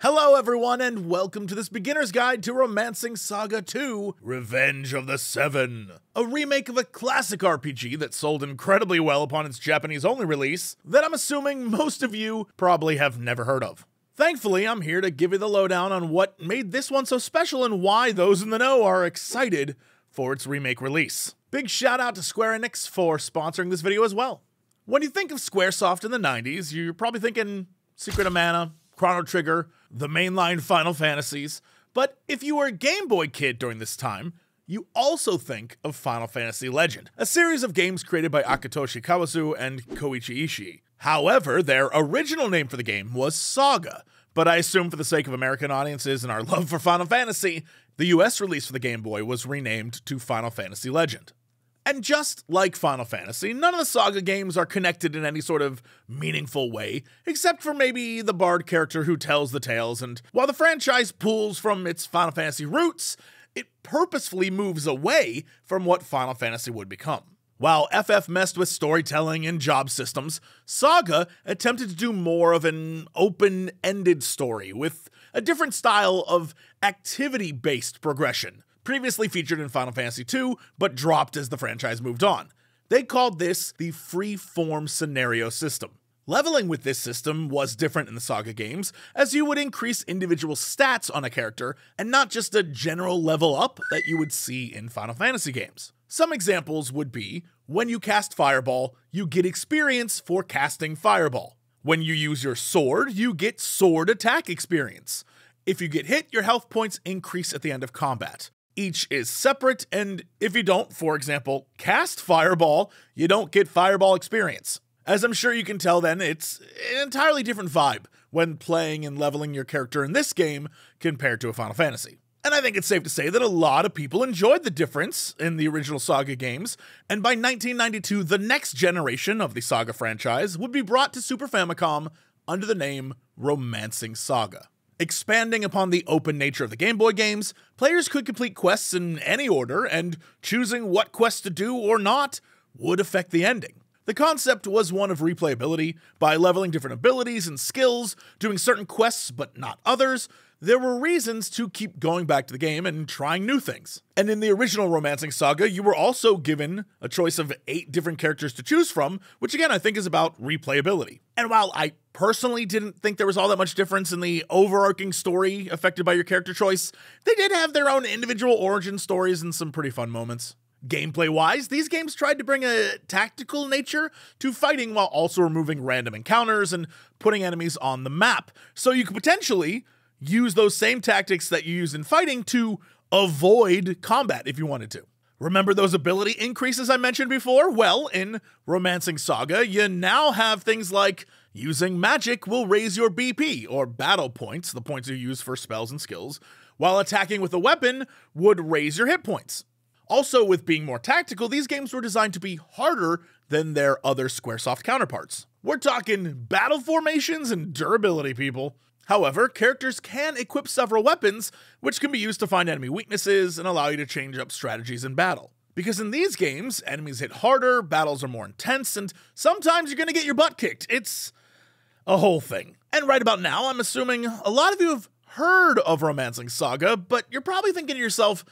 Hello everyone, and welcome to this beginner's guide to Romancing Saga 2, Revenge of the Seven, a remake of a classic RPG that sold incredibly well upon its Japanese-only release that I'm assuming most of you probably have never heard of. Thankfully, I'm here to give you the lowdown on what made this one so special and why those in the know are excited for its remake release. Big shout out to SquareEnix for sponsoring this video as well. When you think of Squaresoft in the 90s, you're probably thinking Secret of Mana, Chrono Trigger, the mainline Final Fantasies, but if you were a Game Boy kid during this time, you also think of Final Fantasy Legend, a series of games created by Akitoshi Kawazu and Koichi Ishii. However, their original name for the game was Saga, but I assume for the sake of American audiences and our love for Final Fantasy, the US release for the Game Boy was renamed to Final Fantasy Legend. And just like Final Fantasy, none of the Saga games are connected in any sort of meaningful way, except for maybe the Bard character who tells the tales, and while the franchise pulls from its Final Fantasy roots, it purposefully moves away from what Final Fantasy would become. While FF messed with storytelling and job systems, Saga attempted to do more of an open-ended story with a different style of activity-based progression, previously featured in Final Fantasy II, but dropped as the franchise moved on. They called this the free-form scenario system. Leveling with this system was different in the Saga games, as you would increase individual stats on a character, and not just a general level up that you would see in Final Fantasy games. Some examples would be, when you cast Fireball, you get experience for casting Fireball. When you use your sword, you get sword attack experience. If you get hit, your health points increase at the end of combat. Each is separate, and if you don't, for example, cast Fireball, you don't get Fireball experience. As I'm sure you can tell then, it's an entirely different vibe when playing and leveling your character in this game compared to a Final Fantasy. And I think it's safe to say that a lot of people enjoyed the difference in the original Saga games, and by 1992, the next generation of the Saga franchise would be brought to Super Famicom under the name Romancing Saga. Expanding upon the open nature of the Game Boy games, players could complete quests in any order, and choosing what quests to do or not would affect the ending. The concept was one of replayability. By leveling different abilities and skills, doing certain quests but not others, there were reasons to keep going back to the game and trying new things. And in the original Romancing Saga, you were also given a choice of 8 different characters to choose from, which again I think is about replayability. And while I personally didn't think there was all that much difference in the overarching story affected by your character choice, they did have their own individual origin stories and some pretty fun moments. Gameplay-wise, these games tried to bring a tactical nature to fighting while also removing random encounters and putting enemies on the map, so you could potentially use those same tactics that you use in fighting to avoid combat if you wanted to. Remember those ability increases I mentioned before? Well, in Romancing Saga, you now have things like using magic will raise your BP, or battle points, the points you use for spells and skills, while attacking with a weapon would raise your hit points. Also, with being more tactical, these games were designed to be harder than their other Squaresoft counterparts. We're talking battle formations and durability, people. However, characters can equip several weapons, which can be used to find enemy weaknesses and allow you to change up strategies in battle. Because in these games, enemies hit harder, battles are more intense, and sometimes you're gonna get your butt kicked. It's a whole thing. And right about now, I'm assuming a lot of you have heard of Romancing Saga, but you're probably thinking to yourself,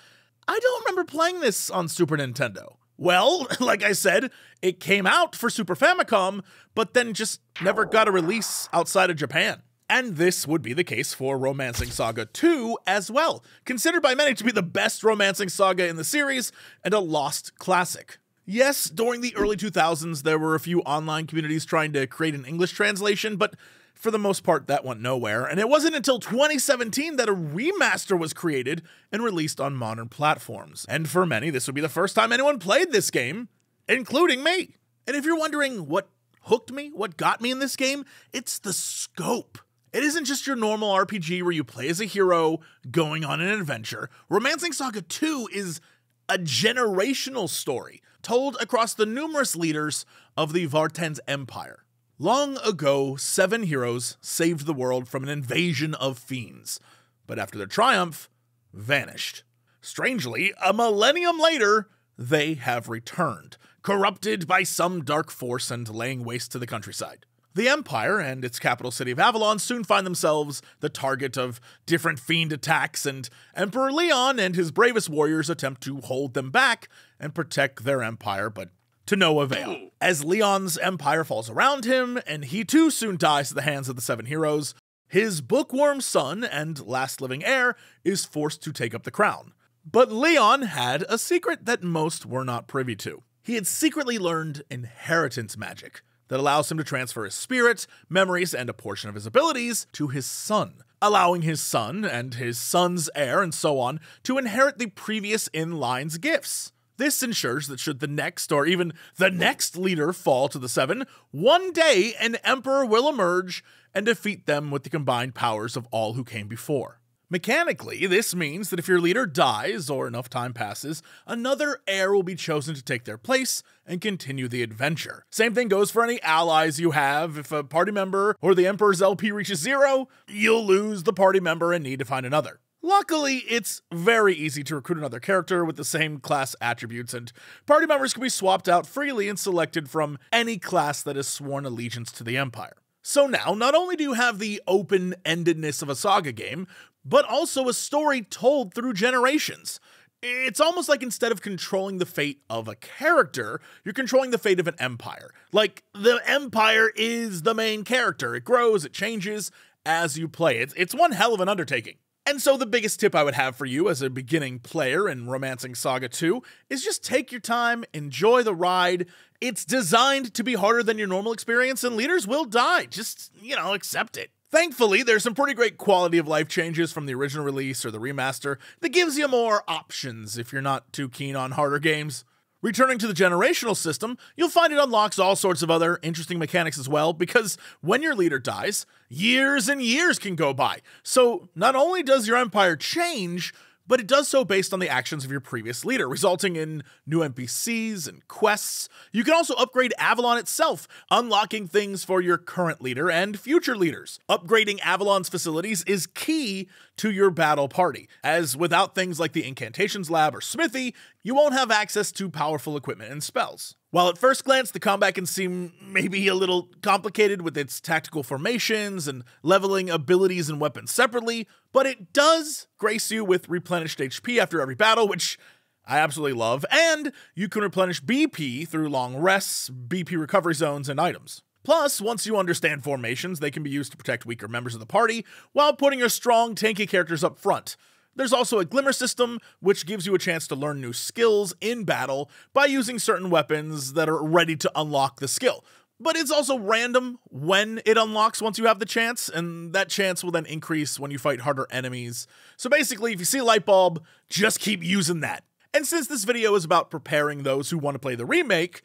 I don't remember playing this on Super Nintendo. Well, like I said, it came out for Super Famicom, but then just never got a release outside of Japan. And this would be the case for Romancing Saga 2 as well, considered by many to be the best Romancing Saga in the series and a lost classic. Yes, during the early 2000s, there were a few online communities trying to create an English translation, but for the most part, that went nowhere, and it wasn't until 2017 that a remaster was created and released on modern platforms. And for many, this would be the first time anyone played this game, including me. And if you're wondering what hooked me, what got me in this game, it's the scope. It isn't just your normal RPG where you play as a hero going on an adventure. Romancing Saga 2 is a generational story told across the numerous leaders of the Varennes Empire. Long ago, 7 heroes saved the world from an invasion of fiends, but after their triumph, vanished. Strangely, a millennium later, they have returned, corrupted by some dark force and laying waste to the countryside. The Empire and its capital city of Avalon soon find themselves the target of different fiend attacks, and Emperor Leon and his bravest warriors attempt to hold them back and protect their empire, but to no avail. As Leon's empire falls around him, and he too soon dies at the hands of the 7 heroes, his bookworm son and last living heir is forced to take up the crown. But Leon had a secret that most were not privy to. He had secretly learned inheritance magic that allows him to transfer his spirit, memories, and a portion of his abilities to his son, allowing his son and his son's heir and so on to inherit the previous in-line's gifts. This ensures that should the next or even the next leader fall to the 7, one day an emperor will emerge and defeat them with the combined powers of all who came before. Mechanically, this means that if your leader dies or enough time passes, another heir will be chosen to take their place and continue the adventure. Same thing goes for any allies you have. If a party member or the Emperor's LP reaches 0, you'll lose the party member and need to find another. Luckily, it's very easy to recruit another character with the same class attributes, and party members can be swapped out freely and selected from any class that has sworn allegiance to the Empire. So now, not only do you have the open-endedness of a Saga game, but also a story told through generations. It's almost like instead of controlling the fate of a character, you're controlling the fate of an empire. Like, the empire is the main character. It grows, it changes as you play. It's one hell of an undertaking. And so the biggest tip I would have for you as a beginning player in Romancing Saga 2 is just take your time, enjoy the ride. It's designed to be harder than your normal experience, and leaders will die. Just, accept it. Thankfully, there's some pretty great quality of life changes from the original release or the remaster that gives you more options if you're not too keen on harder games. Returning to the generational system, you'll find it unlocks all sorts of other interesting mechanics as well, because when your leader dies, years and years can go by. So not only does your empire change, but it does so based on the actions of your previous leader, resulting in new NPCs and quests. You can also upgrade Avalon itself, unlocking things for your current leader and future leaders. Upgrading Avalon's facilities is key to your battle party, as without things like the Incantations Lab or Smithy, you won't have access to powerful equipment and spells. While at first glance, the combat can seem maybe a little complicated with its tactical formations and leveling abilities and weapons separately, but it does grace you with replenished HP after every battle, which I absolutely love, and you can replenish BP through long rests, BP recovery zones, and items. Plus, once you understand formations, they can be used to protect weaker members of the party, while putting your strong, tanky characters up front. There's also a Glimmer system, which gives you a chance to learn new skills in battle by using certain weapons that are ready to unlock the skill. But it's also random when it unlocks once you have the chance, and that chance will then increase when you fight harder enemies. So basically, if you see a light bulb, just keep using that. And since this video is about preparing those who want to play the remake,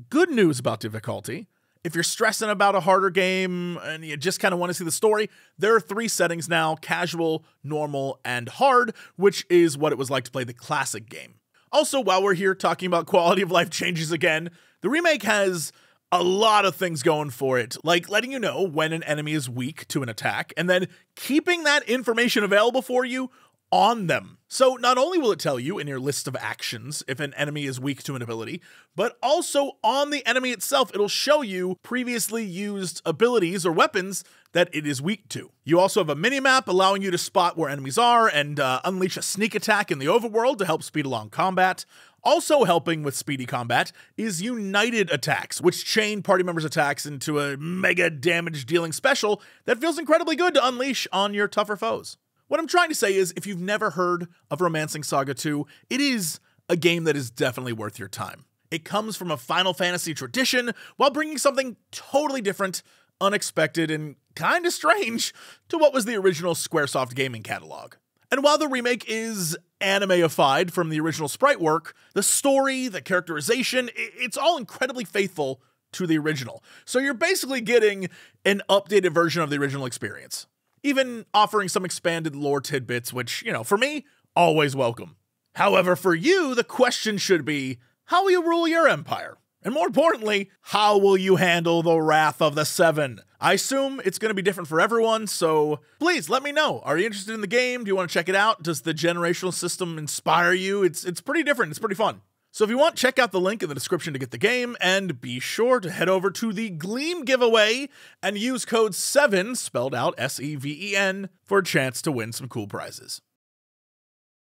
good news about difficulty. If you're stressing about a harder game and you just kind of want to see the story, there are 3 settings now: casual, normal, and hard, which is what it was like to play the classic game. Also, while we're here talking about quality of life changes again, the remake has a lot of things going for it, like letting you know when an enemy is weak to an attack, and then keeping that information available for you on them. So not only will it tell you in your list of actions if an enemy is weak to an ability, but also on the enemy itself, it'll show you previously used abilities or weapons that it is weak to. You also have a mini-map allowing you to spot where enemies are and unleash a sneak attack in the overworld to help speed along combat. Also helping with speedy combat is united attacks, which chain party members' attacks into a mega damage dealing special that feels incredibly good to unleash on your tougher foes. What I'm trying to say is, if you've never heard of Romancing Saga 2, it is a game that is definitely worth your time. It comes from a Final Fantasy tradition while bringing something totally different, unexpected, and kinda strange to what was the original Squaresoft gaming catalog. And while the remake is anime-ified from the original sprite work, the story, the characterization, it's all incredibly faithful to the original. So you're basically getting an updated version of the original experience, even offering some expanded lore tidbits, which, for me, always welcome. However, for you, the question should be, how will you rule your empire? And more importantly, how will you handle the wrath of the 7? I assume it's going to be different for everyone, so please let me know. Are you interested in the game? Do you want to check it out? Does the generational system inspire you? It's pretty different. It's pretty fun. So if you want, check out the link in the description to get the game, and be sure to head over to the Gleam giveaway and use code 7, spelled out S-E-V-E-N, for a chance to win some cool prizes.